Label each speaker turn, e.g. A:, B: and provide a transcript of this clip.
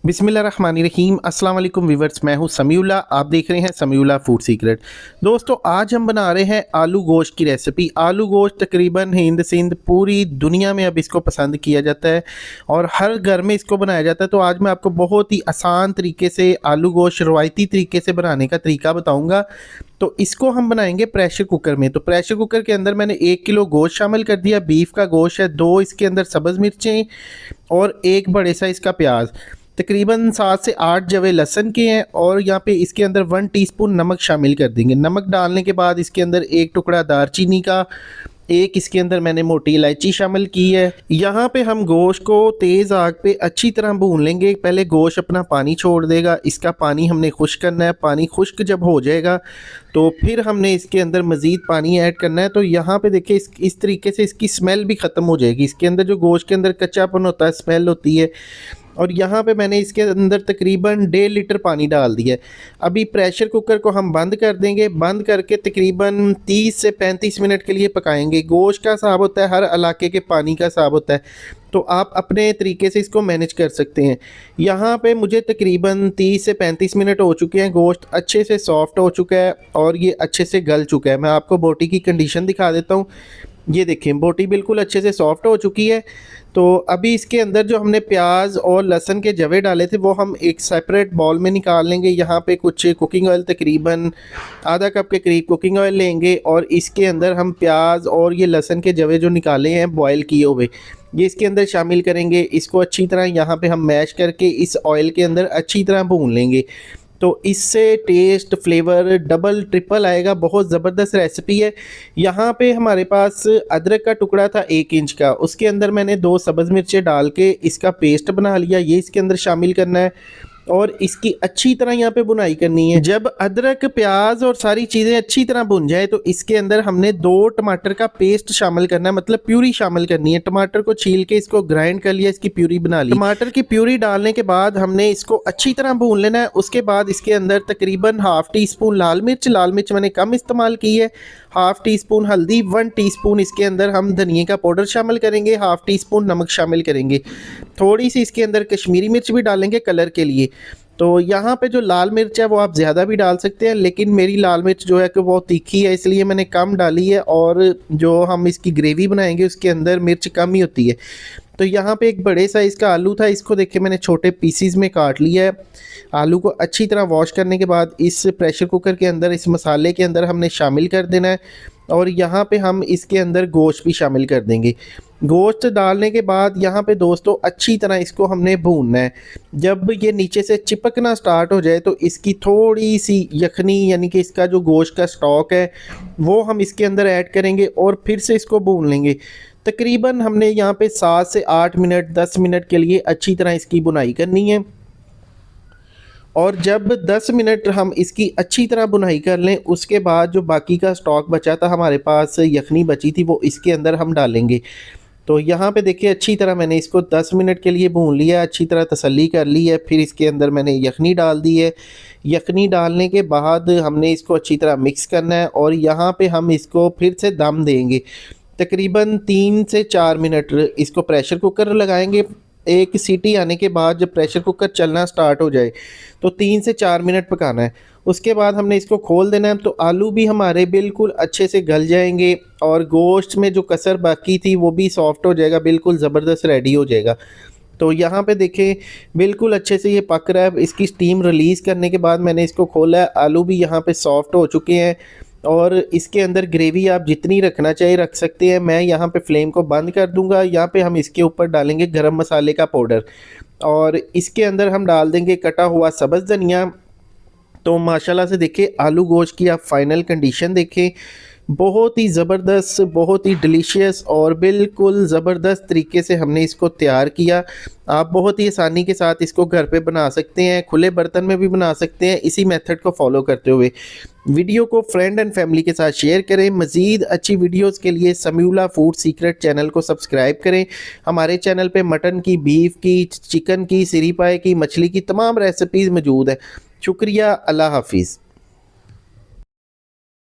A: बिस्मिल्लाहिर्रहमानिर्रहीम। अस्सलाम वालेकुम व्यूअर्स, मैं हूं समीउल्लाह, आप देख रहे हैं समीउल्लाह फूड सीक्रेट। दोस्तों, आज हम बना रहे हैं आलू गोश्त की रेसिपी। आलू गोश्त तकरीबन हिंद सिंध पूरी दुनिया में अब इसको पसंद किया जाता है और हर घर में इसको बनाया जाता है। तो आज मैं आपको बहुत ही आसान तरीके से आलू गोश्त रवायती तरीके से बनाने का तरीका बताऊँगा। तो इसको हम बनाएंगे प्रेशर कुकर में। तो प्रेशर कुकर के अंदर मैंने 1 किलो गोश्त शामिल कर दिया। बीफ का गोश्त है, 2 इसके अंदर सब्ज़ मिर्चें और 1 बड़े साइज़ का प्याज, तकरीबन 7 से 8 जवे लहसुन के हैं और यहाँ पे इसके अंदर 1 टीस्पून नमक शामिल कर देंगे। नमक डालने के बाद इसके अंदर 1 टुकड़ा दालचीनी का, 1 इसके अंदर मैंने मोटी इलायची शामिल की है। यहाँ पे हम गोश्त को तेज़ आग पे अच्छी तरह भून लेंगे। पहले गोश्त अपना पानी छोड़ देगा, इसका पानी हमने खुश्क करना है। पानी खुश्क जब हो जाएगा तो फिर हमने इसके अंदर मज़ीद पानी ऐड करना है। तो यहाँ पे देखिए इस तरीके से इसकी स्मेल भी ख़त्म हो जाएगी। इसके अंदर जो गोश्त के अंदर कच्चापन होता है, स्मेल होती है। और यहाँ पे मैंने इसके अंदर तकरीबन 1.5 लीटर पानी डाल दिया है। अभी प्रेशर कुकर को हम बंद कर देंगे। बंद करके तकरीबन 30 से 35 मिनट के लिए पकाएंगे। गोश्त का हिसाब होता है, हर इलाके के पानी का हिसाब होता है, तो आप अपने तरीके से इसको मैनेज कर सकते हैं। यहाँ पे मुझे तकरीबन 30 से 35 मिनट हो चुके हैं। गोश्त अच्छे से सॉफ्ट हो चुका है और ये अच्छे से गल चुका है। मैं आपको बोटी की कंडीशन दिखा देता हूँ। ये देखें, बोटी बिल्कुल अच्छे से सॉफ्ट हो चुकी है। तो अभी इसके अंदर जो हमने प्याज और लहसुन के जवे डाले थे वो हम एक सेपरेट बाउल में निकाल लेंगे। यहाँ पे कुछ कुकिंग ऑयल, तकरीबन आधा कप के करीब कुकिंग ऑयल लेंगे और इसके अंदर हम प्याज और ये लहसुन के जवे जो निकाले हैं बॉयल किए हुए, ये इसके अंदर शामिल करेंगे। इसको अच्छी तरह यहाँ पे हम मैश करके इस ऑयल के अंदर अच्छी तरह भून लेंगे। तो इससे टेस्ट, फ्लेवर डबल ट्रिपल आएगा। बहुत ज़बरदस्त रेसिपी है। यहाँ पे हमारे पास अदरक का टुकड़ा था 1 इंच का, उसके अंदर मैंने 2 सब्ज़ मिर्चें डाल के इसका पेस्ट बना लिया। ये इसके अंदर शामिल करना है और इसकी अच्छी तरह यहाँ पे बुनाई करनी है। जब अदरक, प्याज और सारी चीज़ें अच्छी तरह भुन जाए तो इसके अंदर हमने 2 टमाटर का पेस्ट शामिल करना है, मतलब प्यूरी शामिल करनी है। टमाटर को छील के इसको ग्राइंड कर लिया, इसकी प्यूरी बना ली। टमाटर की प्यूरी डालने के बाद हमने इसको अच्छी तरह भून लेना है। उसके बाद इसके अंदर तकरीबन ½ टीस्पून लाल मिर्च मैंने कम इस्तेमाल की है, ½ टीस्पून हल्दी, 1 टीस्पून इसके अंदर हम धनिए का पाउडर शामिल करेंगे, ½ टीस्पून नमक शामिल करेंगे। थोड़ी सी इसके अंदर कश्मीरी मिर्च भी डालेंगे कलर के लिए। तो यहाँ पे जो लाल मिर्च है वो आप ज़्यादा भी डाल सकते हैं, लेकिन मेरी लाल मिर्च जो है कि वो तीखी है, इसलिए मैंने कम डाली है। और जो हम इसकी ग्रेवी बनाएंगे उसके अंदर मिर्च कम ही होती है। तो यहाँ पे एक बड़े साइज़ का आलू था, इसको देखिए मैंने छोटे पीसीज में काट लिया है। आलू को अच्छी तरह वॉश करने के बाद इस प्रेशर कुकर के अंदर, इस मसाले के अंदर हमने शामिल कर देना है और यहाँ पे हम इसके अंदर गोश्त भी शामिल कर देंगे। गोश्त डालने के बाद यहाँ पे दोस्तों अच्छी तरह इसको हमने भूनना है। जब ये नीचे से चिपकना स्टार्ट हो जाए तो इसकी थोड़ी सी यखनी, यानी कि इसका जो गोश्त का स्टॉक है वो हम इसके अंदर ऐड करेंगे और फिर से इसको भून लेंगे। तकरीबन हमने यहाँ पे 7 से 8 मिनट, 10 मिनट के लिए अच्छी तरह इसकी बुनाई करनी है। और जब 10 मिनट हम इसकी अच्छी तरह बुनाई कर लें, उसके बाद जो बाकी का स्टॉक बचा था, हमारे पास यखनी बची थी, वो इसके अंदर हम डालेंगे। तो यहाँ पे देखिए अच्छी तरह मैंने इसको 10 मिनट के लिए भून लिया, अच्छी तरह तसल्ली कर ली है। फिर इसके अंदर मैंने यखनी डाल दी है। यखनी डालने के बाद हमने इसको अच्छी तरह मिक्स करना है और यहाँ पे हम इसको फिर से दम देंगे। तकरीबन 3 से 4 मिनट इसको प्रेशर कुकर लगाएंगे। एक सीटी आने के बाद जब प्रेशर कुकर चलना स्टार्ट हो जाए तो 3 से 4 मिनट पकाना है। उसके बाद हमने इसको खोल देना है। तो आलू भी हमारे बिल्कुल अच्छे से गल जाएंगे और गोश्त में जो कसर बाकी थी वो भी सॉफ्ट हो जाएगा, बिल्कुल ज़बरदस्त रेडी हो जाएगा। तो यहाँ पे देखें बिल्कुल अच्छे से ये पक रहा है। इसकी स्टीम रिलीज़ करने के बाद मैंने इसको खोला है। आलू भी यहाँ पे सॉफ्ट हो चुके हैं और इसके अंदर ग्रेवी आप जितनी रखना चाहिए रख सकते हैं। मैं यहाँ पे फ्लेम को बंद कर दूंगा। यहाँ पे हम इसके ऊपर डालेंगे गरम मसाले का पाउडर और इसके अंदर हम डाल देंगे कटा हुआ सब्ज़ धनिया। तो माशाल्लाह से देखिए आलू गोश्त की आप फाइनल कंडीशन देखें, बहुत ही ज़बरदस्त, बहुत ही डिलीशियस और बिल्कुल ज़बरदस्त तरीके से हमने इसको तैयार किया। आप बहुत ही आसानी के साथ इसको घर पे बना सकते हैं, खुले बर्तन में भी बना सकते हैं, इसी मेथड को फॉलो करते हुए। वीडियो को फ्रेंड एंड फैमिली के साथ शेयर करें। मज़ीद अच्छी वीडियोस के लिए समीउल्लाह फूड सीक्रेट चैनल को सब्सक्राइब करें। हमारे चैनल पे मटन की, बीफ की, चिकन की, सिरी पाए की, मछली की तमाम रेसिपीज़ मौजूद हैं। शुक्रिया, अल्लाह हाफिज़।